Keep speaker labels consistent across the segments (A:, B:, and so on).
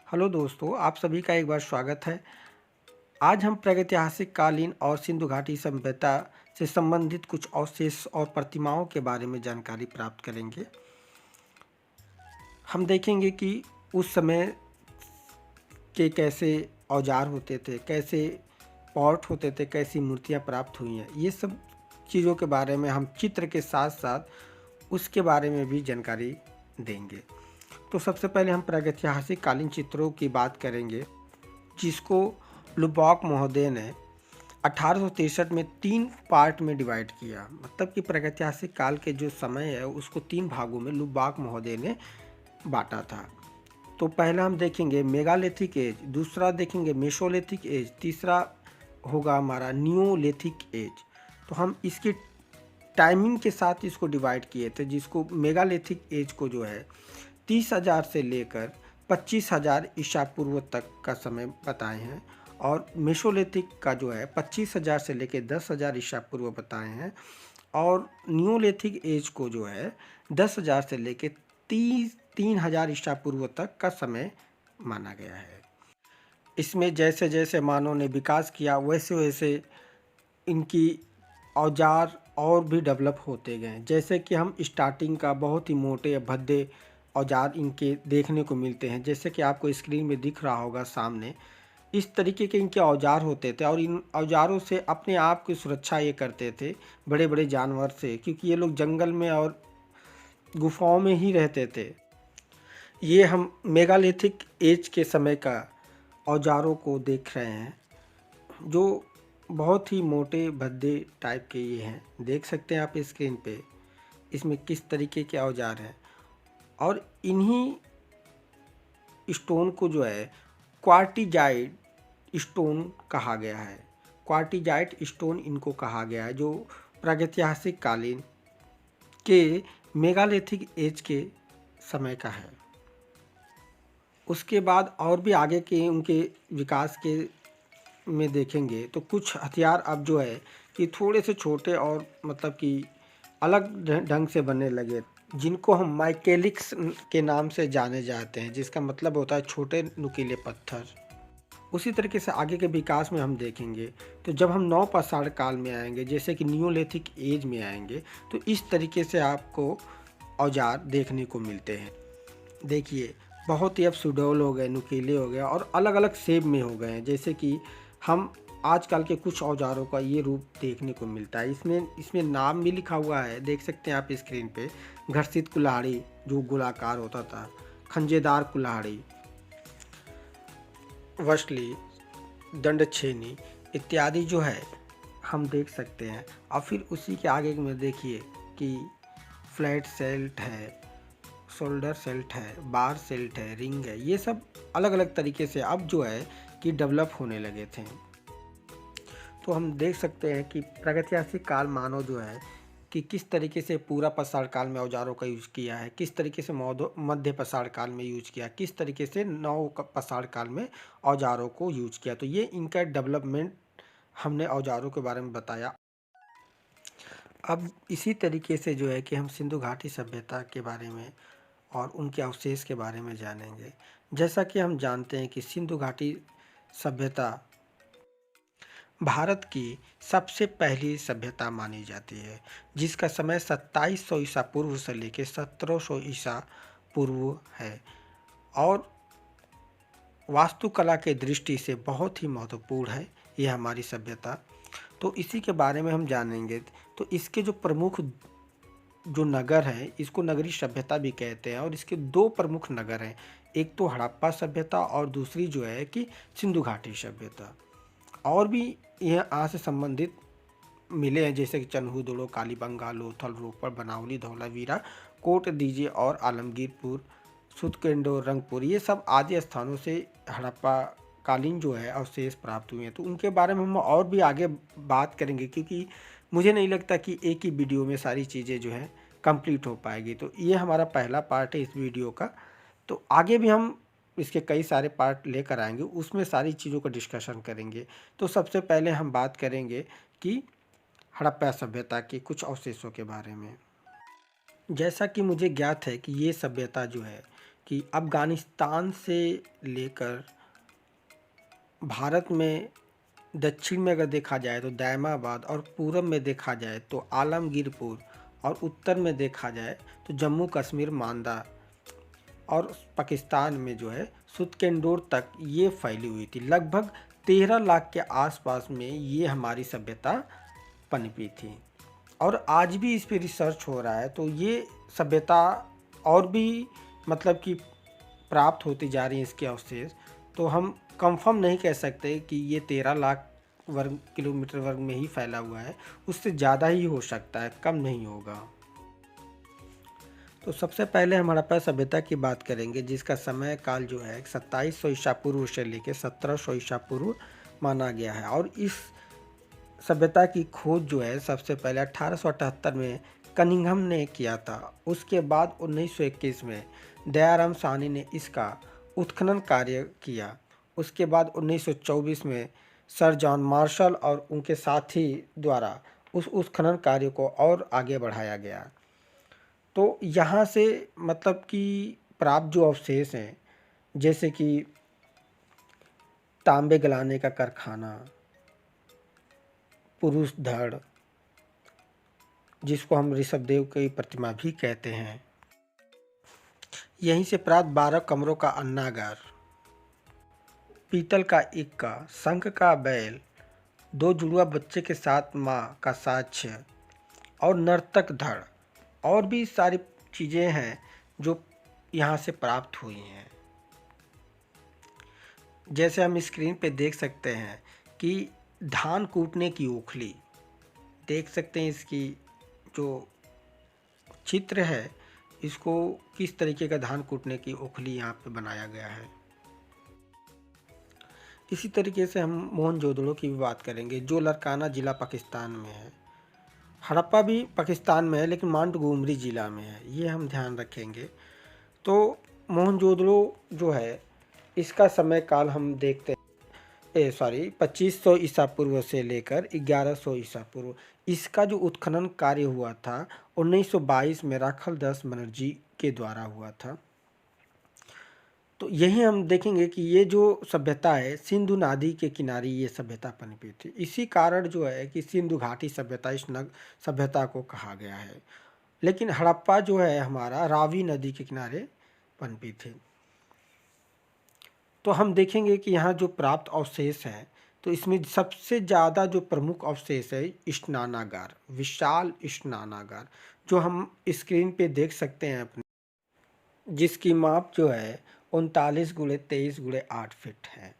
A: Hello दोस्तों, आप सभी का एक बार स्वागत है। आज हम प्रागैतिहासिक कालीन और सिंधु घाटी सभ्यता से संबंधित कुछ अवशेष और प्रतिमाओं के बारे में जानकारी प्राप्त करेंगे। हम देखेंगे कि उस समय के कैसे औजार होते थे, कैसे पॉट होते थे, कैसी मूर्तियां प्राप्त हुई हैं। ये सब चीज़ों के बारे में हम चित्र के साथ साथ उसके बारे में भी जानकारी देंगे। तो सबसे पहले हम प्रागैतिहासिक कालीन चित्रों की बात करेंगे, जिसको लुबाक महोदय ने 1863 में 3 पार्ट में डिवाइड किया। मतलब कि प्रागैतिहासिक काल के जो समय है उसको 3 भागों में लुबाक महोदय ने बांटा था। तो पहला हम देखेंगे मेगालिथिक एज, दूसरा देखेंगे मेसोलिथिक एज, तीसरा होगा हमारा नियोलिथिक एज। तो हम इसकी टाइमिंग के साथ इसको डिवाइड किए थे, जिसको मेगालिथिक एज को जो है 30,000 से लेकर 25,000 ईसा पूर्व तक का समय बताए हैं, और मेसोलिथिक का जो है 25,000 से लेकर 10,000 ईसा पूर्व बताए हैं, और नियोलिथिक एज को जो है 10,000 से लेकर 3,000 ईसा पूर्व तक का समय माना गया है। इसमें जैसे जैसे मानव ने विकास किया वैसे वैसे इनकी औजार और भी डेवलप होते गए। जैसे कि हम स्टार्टिंग का बहुत ही मोटे भद्दे औजार इनके देखने को मिलते हैं, जैसे कि आपको स्क्रीन में दिख रहा होगा सामने। इस तरीके के इनके औजार होते थे, और इन औजारों से अपने आप की सुरक्षा ये करते थे बड़े बड़े जानवर से, क्योंकि ये लोग जंगल में और गुफाओं में ही रहते थे। ये हम मेगालिथिक एज के समय का औजारों को देख रहे हैं, जो बहुत ही मोटे भद्दे टाइप के ये हैं। देख सकते हैं आप स्क्रीन पे इसमें किस तरीके के औजार हैं। और इन्हीं स्टोन को जो है क्वार्टिजाइट स्टोन कहा गया है। क्वार्टिजाइट स्टोन इनको कहा गया है, जो प्रागैतिहासिक कालीन के मेगालिथिक एज के समय का है। उसके बाद और भी आगे के उनके विकास के में देखेंगे तो कुछ हथियार अब जो है कि थोड़े से छोटे और मतलब कि अलग ढंग से बनने लगे, जिनको हम माइकेलिक्स के नाम से जाने जाते हैं, जिसका मतलब होता है छोटे नुकीले पत्थर। उसी तरीके से आगे के विकास में हम देखेंगे तो जब हम नवपाषाण काल में आएंगे, जैसे कि नियोलिथिक एज में आएंगे, तो इस तरीके से आपको औजार देखने को मिलते हैं। देखिए, बहुत ही अब सुडौल हो गए, नुकीले हो गए और अलग अलग शेप में हो गए हैं। जैसे कि हम आजकल के कुछ औजारों का ये रूप देखने को मिलता है। इसमें नाम भी लिखा हुआ है, देख सकते हैं आप स्क्रीन पे। घर्षित कुल्हाड़ी जो गोलाकार होता था, खंजेदार कुल्हाड़ी, वसली, दंडछेनी इत्यादि जो है हम देख सकते हैं। और फिर उसी के आगे में देखिए कि फ्लैट सेल्ट है, शोल्डर सेल्ट है, बार सेल्ट है, रिंग है। ये सब अलग अलग तरीके से अब जो है कि डेवलप होने लगे थे। तो हम देख सकते हैं कि प्रागैतिहासिक काल मानव जो है कि किस तरीके से पूरा पाषाण काल में औजारों का यूज किया है, किस तरीके से मध्य पाषाण काल में यूज किया, किस तरीके से नव पाषाण काल में औजारों को यूज किया। तो ये इनका डेवलपमेंट हमने औजारों के बारे में बताया। अब इसी तरीके से जो है कि हम सिंधु घाटी सभ्यता के बारे में और उनके अवशेष के बारे में जानेंगे। जैसा कि हम जानते हैं कि सिंधु घाटी सभ्यता भारत की सबसे पहली सभ्यता मानी जाती है, जिसका समय 2700 ईसा पूर्व से लेकर 1700 ईसा पूर्व है, और वास्तुकला के दृष्टि से बहुत ही महत्वपूर्ण है यह हमारी सभ्यता। तो इसी के बारे में हम जानेंगे। तो इसके जो प्रमुख जो नगर हैं, इसको नगरी सभ्यता भी कहते हैं, और इसके 2 प्रमुख नगर हैं, एक तो हड़प्पा सभ्यता और दूसरी जो है कि सिंधु घाटी सभ्यता। और भी यहाँ से संबंधित मिले हैं, जैसे कि चन्हू, कालीबंगा, लोथल, रोपड़, बनावली, धौलावीरा, कोट दीजे और आलमगीरपुर, सुतकेंडो, रंगपुर, ये सब आदि स्थानों से हड़प्पा कालीन जो है अवशेष प्राप्त हुए हैं। तो उनके बारे में हम और भी आगे बात करेंगे, क्योंकि मुझे नहीं लगता कि एक ही वीडियो में सारी चीज़ें जो है कंप्लीट हो पाएगी। तो ये हमारा पहला पार्ट है इस वीडियो का। तो आगे भी हम इसके कई सारे पार्ट लेकर आएंगे, उसमें सारी चीज़ों का डिस्कशन करेंगे। तो सबसे पहले हम बात करेंगे कि हड़प्पा सभ्यता के कुछ अवशेषों के बारे में। जैसा कि मुझे ज्ञात है कि ये सभ्यता जो है कि अफ़गानिस्तान से लेकर भारत में दक्षिण में अगर देखा जाए तो दैमाबाद, और पूरब में देखा जाए तो आलमगीरपुर, और उत्तर में देखा जाए तो जम्मू कश्मीर मांदा, और पाकिस्तान में जो है सुतकेंडोर तक ये फैली हुई थी। लगभग 13 लाख के आसपास में ये हमारी सभ्यता पनपी थी, और आज भी इस पे रिसर्च हो रहा है। तो ये सभ्यता और भी मतलब कि प्राप्त होती जा रही है इसके अवशेष। तो हम कंफर्म नहीं कह सकते कि ये 13 लाख वर्ग किलोमीटर वर्ग में ही फैला हुआ है, उससे ज़्यादा ही हो सकता है, कम नहीं होगा। तो सबसे पहले हम हड़प्पा सभ्यता की बात करेंगे, जिसका समय काल जो है 2700 ईसा पूर्व से लेकर 1700 ईसा पूर्व माना गया है। और इस सभ्यता की खोज जो है सबसे पहले 1878 में कनिंघम ने किया था। उसके बाद 1921 में दयाराम साहनी ने इसका उत्खनन कार्य किया। उसके बाद 1924 में सर जॉन मार्शल और उनके साथी द्वारा उस उत्खनन कार्य को और आगे बढ़ाया गया। तो यहाँ से मतलब कि प्राप्त जो अवशेष हैं, जैसे कि तांबे गलाने का कारखाना, पुरुष धड़, जिसको हम ऋषभदेव की प्रतिमा भी कहते हैं, यहीं से प्राप्त 12 कमरों का अन्नागार, पीतल का इक्का, शंख का बैल, 2 जुड़वा बच्चे के साथ माँ का साक्ष्य, और नर्तक धड़, और भी सारी चीज़ें हैं जो यहाँ से प्राप्त हुई हैं। जैसे हम स्क्रीन पे देख सकते हैं कि धान कूटने की ओखली, देख सकते हैं इसकी जो चित्र है, इसको किस तरीके का धान कूटने की ओखली यहाँ पे बनाया गया है। इसी तरीके से हम मोहनजोदड़ो की भी बात करेंगे, जो लरकाना ज़िला पाकिस्तान में है। हड़प्पा भी पाकिस्तान में है लेकिन मोंटगोमरी ज़िला में है, ये हम ध्यान रखेंगे। तो मोहनजोदड़ो जो है इसका समय काल हम देखते हैं 2500 ईसा पूर्व से लेकर 1100 ईसा पूर्व। इसका जो उत्खनन कार्य हुआ था 1922 में राखल दास बनर्जी के द्वारा हुआ था। तो यही हम देखेंगे कि ये जो सभ्यता है सिंधु नदी के किनारे ये सभ्यता पनपी थी। इसी कारण जो है कि सिंधु घाटी सभ्यता इस सभ्यता को कहा गया है। लेकिन हड़प्पा जो है हमारा रावी नदी के किनारे पनपी थी। तो हम देखेंगे कि यहाँ जो प्राप्त अवशेष हैं, तो इसमें सबसे ज़्यादा जो प्रमुख अवशेष है स्नानागार, विशाल स्नानागार, जो हम स्क्रीन पे देख सकते हैं अपने, जिसकी माप जो है 39 गुणे 23 गुणे 8 फीट है।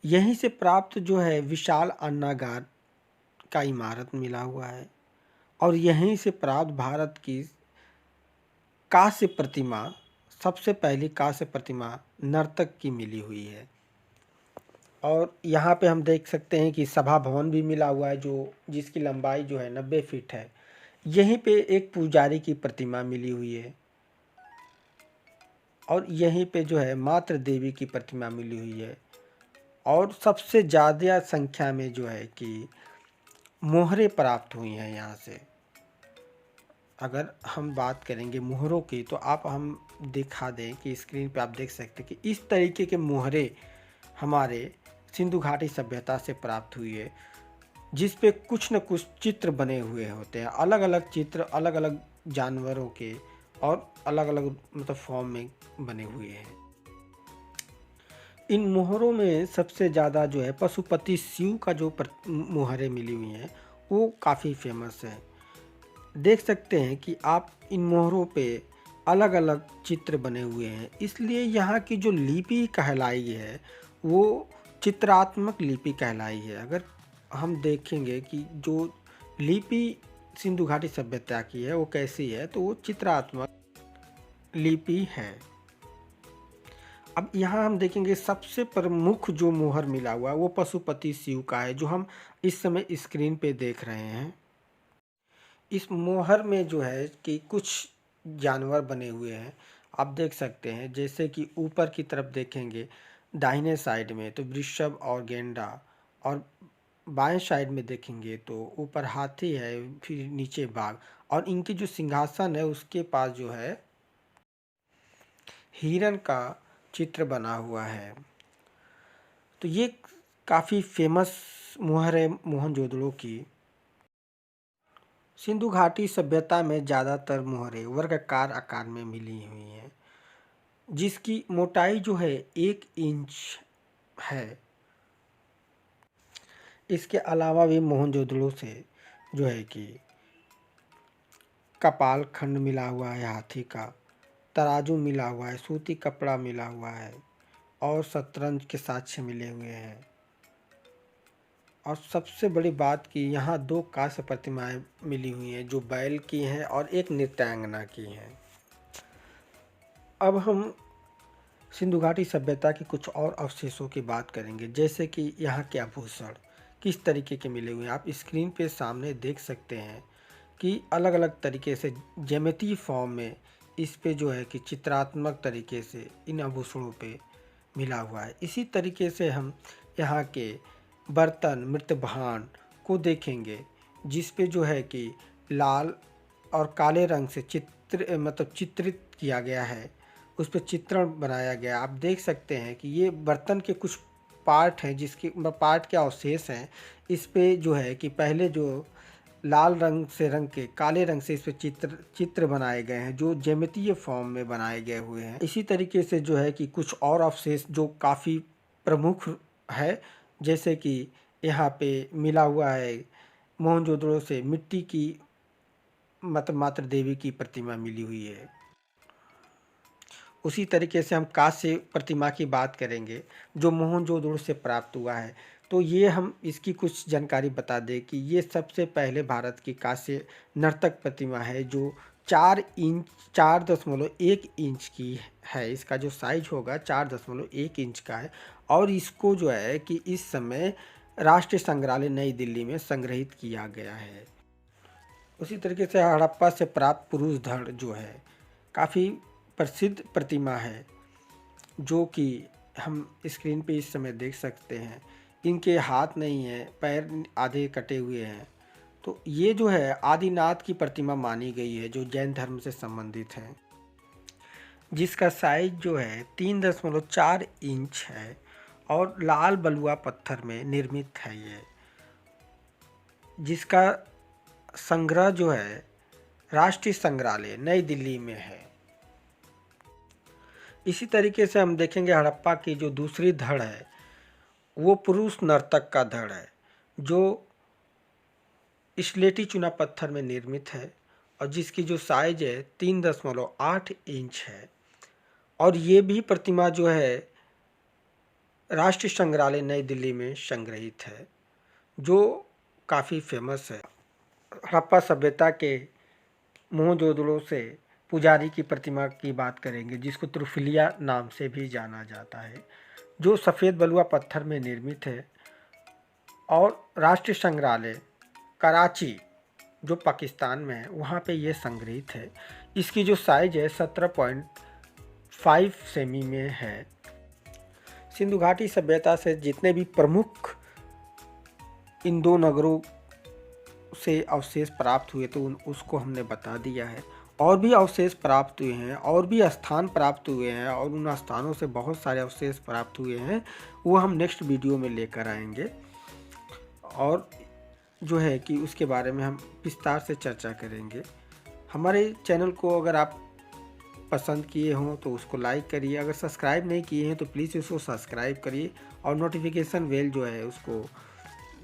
A: यहीं से प्राप्त जो है विशाल अन्नागार का इमारत मिला हुआ है, और यहीं से प्राप्त भारत की कांस्य प्रतिमा, सबसे पहली कांस्य प्रतिमा नर्तक की मिली हुई है। और यहाँ पे हम देख सकते हैं कि सभा भवन भी मिला हुआ है, जो जिसकी लंबाई जो है 90 फीट है। यहीं पे एक पुजारी की प्रतिमा मिली हुई है, और यहीं पे जो है मातृ देवी की प्रतिमा मिली हुई है। और सबसे ज़्यादा संख्या में जो है कि मोहरें प्राप्त हुई हैं यहाँ से। अगर हम बात करेंगे मोहरों की, तो आप हम दिखा दें कि स्क्रीन पे आप देख सकते हैं कि इस तरीके के मोहरे हमारे सिंधु घाटी सभ्यता से प्राप्त हुई है, जिस पे कुछ न कुछ चित्र बने हुए होते हैं, अलग अलग चित्र अलग अलग जानवरों के और अलग अलग मतलब फॉर्म में बने हुए हैं। इन मोहरों में सबसे ज़्यादा जो है पशुपति शिव का जो मोहरें मिली हुई हैं वो काफ़ी फेमस है। देख सकते हैं कि आप इन मोहरों पे अलग अलग चित्र बने हुए हैं, इसलिए यहाँ की जो लिपि कहलाई है वो चित्रात्मक लिपि कहलाई है। अगर हम देखेंगे कि जो लिपि सिंधु घाटी सभ्यता की है वो कैसी है, तो वो चित्रात्मक लिपि है। अब यहाँ हम देखेंगे सबसे प्रमुख जो मोहर मिला हुआ है वो पशुपति शिव का है, जो हम इस समय स्क्रीन पे देख रहे हैं। इस मोहर में जो है कि कुछ जानवर बने हुए हैं, आप देख सकते हैं। जैसे कि ऊपर की तरफ देखेंगे दाहिने साइड में तो वृषभ और गेंडा, और बाएं साइड में देखेंगे तो ऊपर हाथी है, फिर नीचे बाघ, और इनकी जो सिंहासन है उसके पास जो है हिरन का चित्र बना हुआ है। तो ये काफ़ी फेमस मुहर है मोहनजोदड़ो की। सिंधु घाटी सभ्यता में ज़्यादातर मुहरें वर्गाकार आकार में मिली हुई हैं, जिसकी मोटाई जो है 1 इंच है। इसके अलावा भी मोहनजोदड़ो से जो है कि कपाल खंड मिला हुआ है, हाथी का तराजू मिला हुआ है, सूती कपड़ा मिला हुआ है और शतरंज के साक्ष्य मिले हुए हैं। और सबसे बड़ी बात कि यहाँ 2 कांस्य प्रतिमाएं मिली हुई हैं, जो बैल की हैं और एक नृत्यांगना की हैं। अब हम सिंधु घाटी सभ्यता के कुछ और अवशेषों की बात करेंगे, जैसे कि यहाँ के आभूषण किस तरीके के मिले हुए हैं। आप स्क्रीन पे सामने देख सकते हैं कि अलग अलग तरीके से ज्यामितीय फॉर्म में इस पे जो है कि चित्रात्मक तरीके से इन आभूषणों पे मिला हुआ है। इसी तरीके से हम यहाँ के बर्तन मृतभांड को देखेंगे, जिस पे जो है कि लाल और काले रंग से चित्रित किया गया है, उस पर चित्रण बनाया गया। आप देख सकते हैं कि ये बर्तन के कुछ पार्ट हैं, जिसके पार्ट के अवशेष हैं। इस पे जो है कि पहले जो लाल रंग से रंग के काले रंग से इस पे चित्र बनाए गए हैं, जो ज्यामितीय फॉर्म में बनाए गए हुए हैं। इसी तरीके से जो है कि कुछ और अवशेष जो काफ़ी प्रमुख है, जैसे कि यहाँ पे मिला हुआ है मोहनजोदड़ो से मिट्टी की मातृ देवी की प्रतिमा मिली हुई है। उसी तरीके से हम कांस्य प्रतिमा की बात करेंगे, जो मोहनजोदड़ो से प्राप्त हुआ है। तो ये हम इसकी कुछ जानकारी बता दें कि ये सबसे पहले भारत की कांस्य नर्तक प्रतिमा है, जो 4.1 इंच की है। इसका जो साइज होगा 4.1 इंच का है और इसको जो है कि इस समय राष्ट्रीय संग्रहालय नई दिल्ली में संग्रहित किया गया है। उसी तरीके से हड़प्पा से प्राप्त पुरुष धड़ जो है काफ़ी प्रसिद्ध प्रतिमा है, जो कि हम स्क्रीन पे इस समय देख सकते हैं। इनके हाथ नहीं है, पैर आधे कटे हुए हैं। तो ये जो है आदिनाथ की प्रतिमा मानी गई है, जो जैन धर्म से संबंधित है, जिसका साइज जो है 3.4 इंच है और लाल बलुआ पत्थर में निर्मित है ये, जिसका संग्रह जो है राष्ट्रीय संग्रहालय नई दिल्ली में है। इसी तरीके से हम देखेंगे हड़प्पा की जो दूसरी धड़ है, वो पुरुष नर्तक का धड़ है, जो स्लेटी चुना पत्थर में निर्मित है और जिसकी जो साइज है 3.8 इंच है। और ये भी प्रतिमा जो है राष्ट्रीय संग्रहालय नई दिल्ली में संग्रहित है, जो काफ़ी फेमस है। हड़प्पा सभ्यता के मोहनजोदड़ो से पुजारी की प्रतिमा की बात करेंगे, जिसको त्रिफिलिया नाम से भी जाना जाता है, जो सफ़ेद बलुआ पत्थर में निर्मित है और राष्ट्रीय संग्रहालय कराची जो पाकिस्तान में है वहाँ पे ये संग्रहित है। इसकी जो साइज है 17.5 सेमी में है। सिंधु घाटी सभ्यता से जितने भी प्रमुख इन 2 नगरों से अवशेष प्राप्त हुए तो उसको हमने बता दिया है। और भी अवशेष प्राप्त हुए हैं और भी स्थान प्राप्त हुए हैं और उन स्थानों से बहुत सारे अवशेष प्राप्त हुए हैं, वो हम नेक्स्ट वीडियो में लेकर आएंगे और जो है कि उसके बारे में हम विस्तार से चर्चा करेंगे। हमारे चैनल को अगर आप पसंद किए हों तो उसको लाइक करिए, अगर सब्सक्राइब नहीं किए हैं तो प्लीज़ उसको सब्सक्राइब करिए और नोटिफिकेशन बेल जो है उसको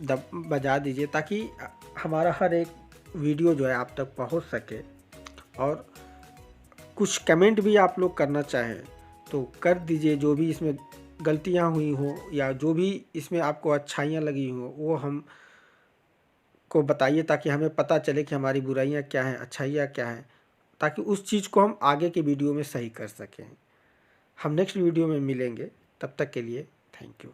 A: बजा दीजिए, ताकि हमारा हर एक वीडियो जो है आप तक पहुंच सके। और कुछ कमेंट भी आप लोग करना चाहें तो कर दीजिए, जो भी इसमें गलतियां हुई हो या जो भी इसमें आपको अच्छाइयां लगी हो वो हम को बताइए, ताकि हमें पता चले कि हमारी बुराइयां क्या हैं, अच्छाइयां क्या हैं, ताकि उस चीज़ को हम आगे के वीडियो में सही कर सकें। हम नेक्स्ट वीडियो में मिलेंगे, तब तक के लिए थैंक यू।